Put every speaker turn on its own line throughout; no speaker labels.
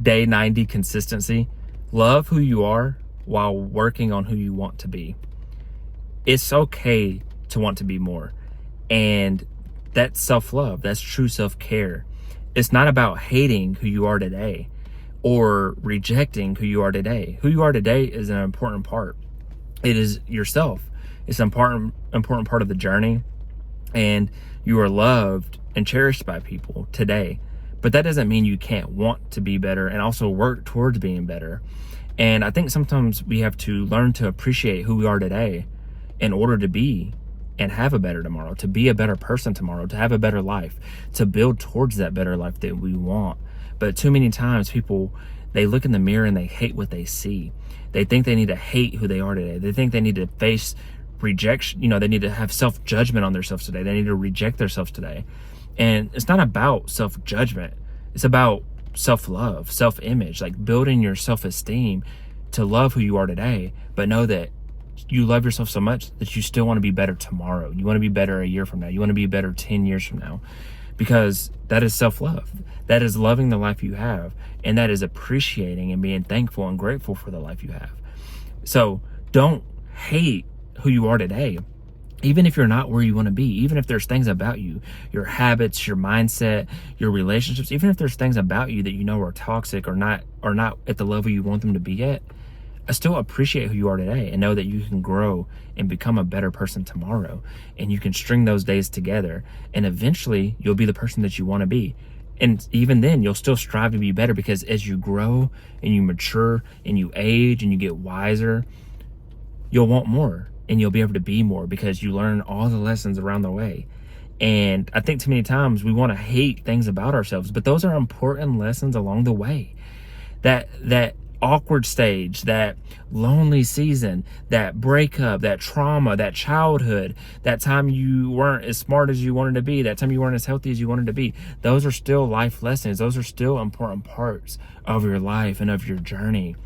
day 90 consistency. Love who you are while working on who you want to be. It's okay to want to be more. And that's self-love. That's true self-care. It's not about hating who you are today or rejecting who you are today. Who you are today is an important part. It is yourself. It's an important part of the journey. And you are loved and cherished by people today. But that doesn't mean you can't want to be better and also work towards being better. And I think sometimes we have to learn to appreciate who we are today in order to be and have a better tomorrow, to be a better person tomorrow, to have a better life, to build towards that better life that we want. But too many times people, they look in the mirror and they hate what they see. They think they need to hate who they are today. They think they need to face rejection. They need to have self-judgment on themselves today. They need to reject themselves today. And it's not about self-judgment. It's about self-love, self-image, like building your self-esteem to love who you are today, but know that you love yourself so much that you still want to be better tomorrow. You want to be better a year from now. You want to be better 10 years from now, because that is self-love. That is loving the life you have, and that is appreciating and being thankful and grateful for the life you have. So don't hate who you are today, even if you're not where you want to be, even if there's things about you, your habits, your mindset, your relationships, even if there's things about you that you know are toxic or not at the level you want them to be at, I still appreciate who you are today and know that you can grow and become a better person tomorrow. And you can string those days together, and eventually you'll be the person that you want to be. And even then, you'll still strive to be better, because as you grow and you mature and you age and you get wiser, you'll want more. And you'll be able to be more because you learn all the lessons around the way. And I think too many times we want to hate things about ourselves, but those are important lessons along the way. That awkward stage, that lonely season, that breakup, that trauma, that childhood, that time you weren't as smart as you wanted to be, that time you weren't as healthy as you wanted to be, those are still life lessons. Those are still important parts of your life and of your journey.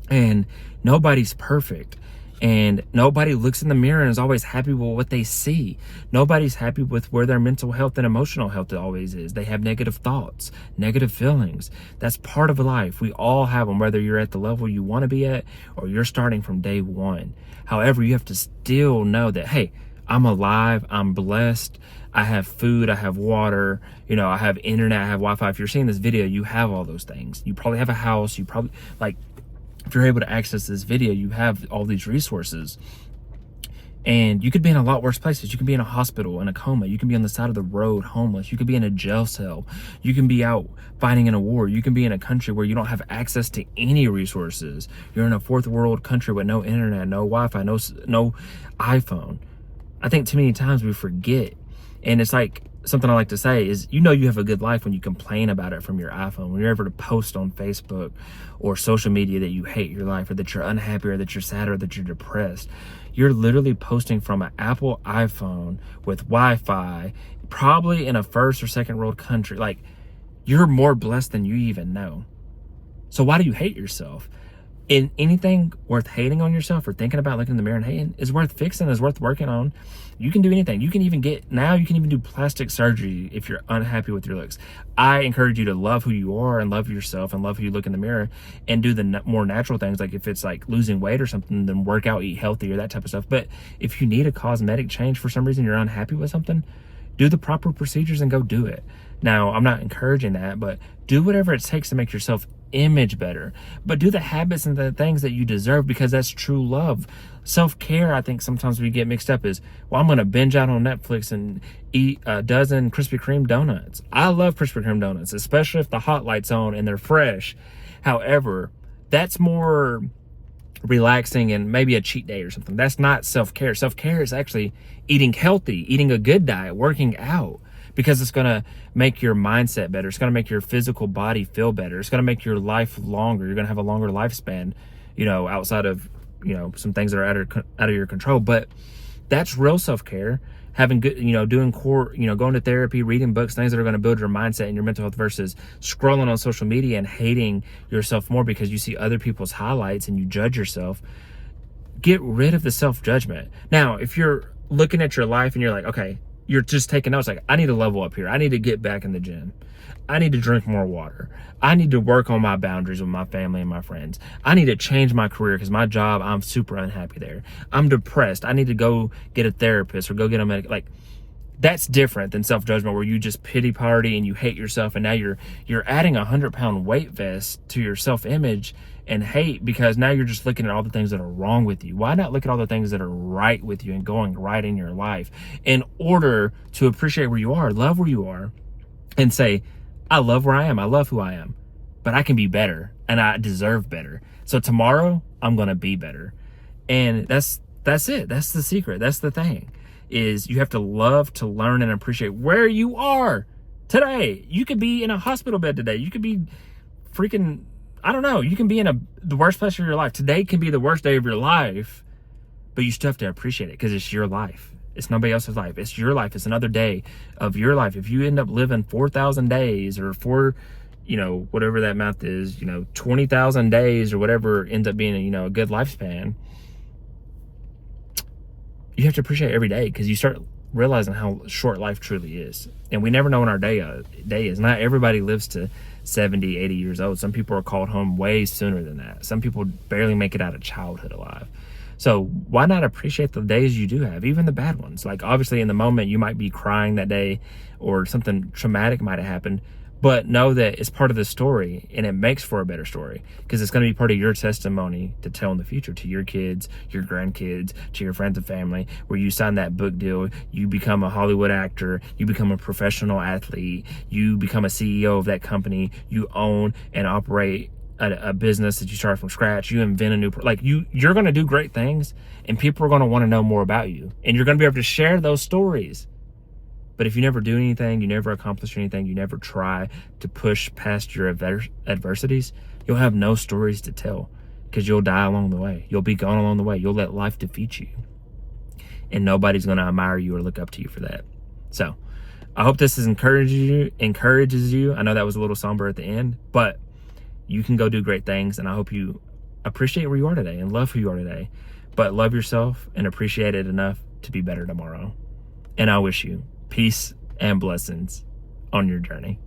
And nobody's perfect. And nobody looks in the mirror and is always happy with what they see. Nobody's happy with where their mental health and emotional health always is. They have negative thoughts, negative feelings. That's part of life. We all have them, whether you're at the level you want to be at or you're starting from day one. However, you have to still know that, hey, I'm alive, I'm blessed, I have food, I have water, I have internet, I have Wi-Fi. If you're seeing this video, you have all those things. You probably have a house, you probably, if you're able to access this video, you have all these resources. And you could be in a lot worse places. You can be in a hospital, in a coma. You can be on the side of the road, homeless. You could be in a jail cell. You can be out fighting in a war. You can be in a country where you don't have access to any resources. You're in a fourth world country with no internet, no Wi-Fi, no iPhone. I think too many times we forget. And it's like, something I like to say is, you have a good life when you complain about it from your iPhone, when you're ever to post on Facebook or social media that you hate your life, or that you're unhappy, or that you're sad, or that you're depressed. You're literally posting from an Apple iPhone with Wi-Fi, probably in a first or second world country. Like, you're more blessed than you even know. So why do you hate yourself? In anything worth hating on yourself or thinking about looking in the mirror and hating is worth fixing, is worth working on. You can do anything. You can even do plastic surgery if you're unhappy with your looks. I encourage you to love who you are and love yourself and love who you look in the mirror, and do the more natural things. Like if it's like losing weight or something, then work out, eat healthy, or that type of stuff. But if you need a cosmetic change for some reason, you're unhappy with something, do the proper procedures and go do it. Now, I'm not encouraging that, but do whatever it takes to make yourself image better. But do the habits and the things that you deserve, because that's true love. Self-care, I think sometimes we get mixed up is, well, I'm going to binge out on Netflix and eat a dozen Krispy Kreme donuts. I love Krispy Kreme donuts, especially if the hot light's on and they're fresh. However, that's more relaxing and maybe a cheat day or something. That's not self-care. Self-care is actually eating healthy, eating a good diet, working out, because it's going to make your mindset better. It's going to make your physical body feel better. It's going to make your life longer. You're going to have a longer lifespan, outside of, some things that are out of your control. But that's real self-care. Having good, doing core, going to therapy, reading books, things that are going to build your mindset and your mental health, versus scrolling on social media and hating yourself more because you see other people's highlights and you judge yourself. Get rid of the self-judgment. Now, if you're looking at your life and you're like, okay, You're just taking notes like, I need to level up here. I need to get back in the gym. I need to drink more water. I need to work on my boundaries with my family and my friends. I need to change my career because my job, I'm super unhappy there. I'm depressed. I need to go get a therapist or go get a medic. Like, that's different than self-judgment where you just pity party and you hate yourself, and now you're adding 100-pound weight vest to your self-image and hate because now you're just looking at all the things that are wrong with you. Why not look at all the things that are right with you and going right in your life in order to appreciate where you are, love where you are, and say, I love where I am. I love who I am, but I can be better and I deserve better. So tomorrow I'm going to be better. And that's it. That's the secret. That's the thing, is you have to love to learn and appreciate where you are today. You could be in a hospital bed today. You could be freaking, I don't know. You can be in the worst place of your life. Today can be the worst day of your life, but you still have to appreciate it because it's your life. It's nobody else's life. It's your life. It's another day of your life. If you end up living 4,000 days or whatever that math is, 20,000 days or whatever ends up being, a good lifespan, you have to appreciate every day because you start realizing how short life truly is. And we never know when our day is. Not everybody lives to 70, 80 years old. Some people are called home way sooner than that. Some people barely make it out of childhood alive. So why not appreciate the days you do have, even the bad ones? Like, obviously in the moment you might be crying that day or something traumatic might have happened, but know that it's part of the story and it makes for a better story because it's going to be part of your testimony to tell in the future to your kids, your grandkids, to your friends and family, where you sign that book deal, you become a Hollywood actor, you become a professional athlete, you become a CEO of that company, you own and operate a business that you start from scratch, you invent a new, you're going to do great things and people are going to want to know more about you and you're going to be able to share those stories. But if you never do anything, you never accomplish anything, you never try to push past your adversities, you'll have no stories to tell because you'll die along the way. You'll be gone along the way. You'll let life defeat you. And nobody's going to admire you or look up to you for that. So I hope this encourages you. I know that was a little somber at the end, but you can go do great things. And I hope you appreciate where you are today and love who you are today, but love yourself and appreciate it enough to be better tomorrow. And I wish you peace and blessings on your journey.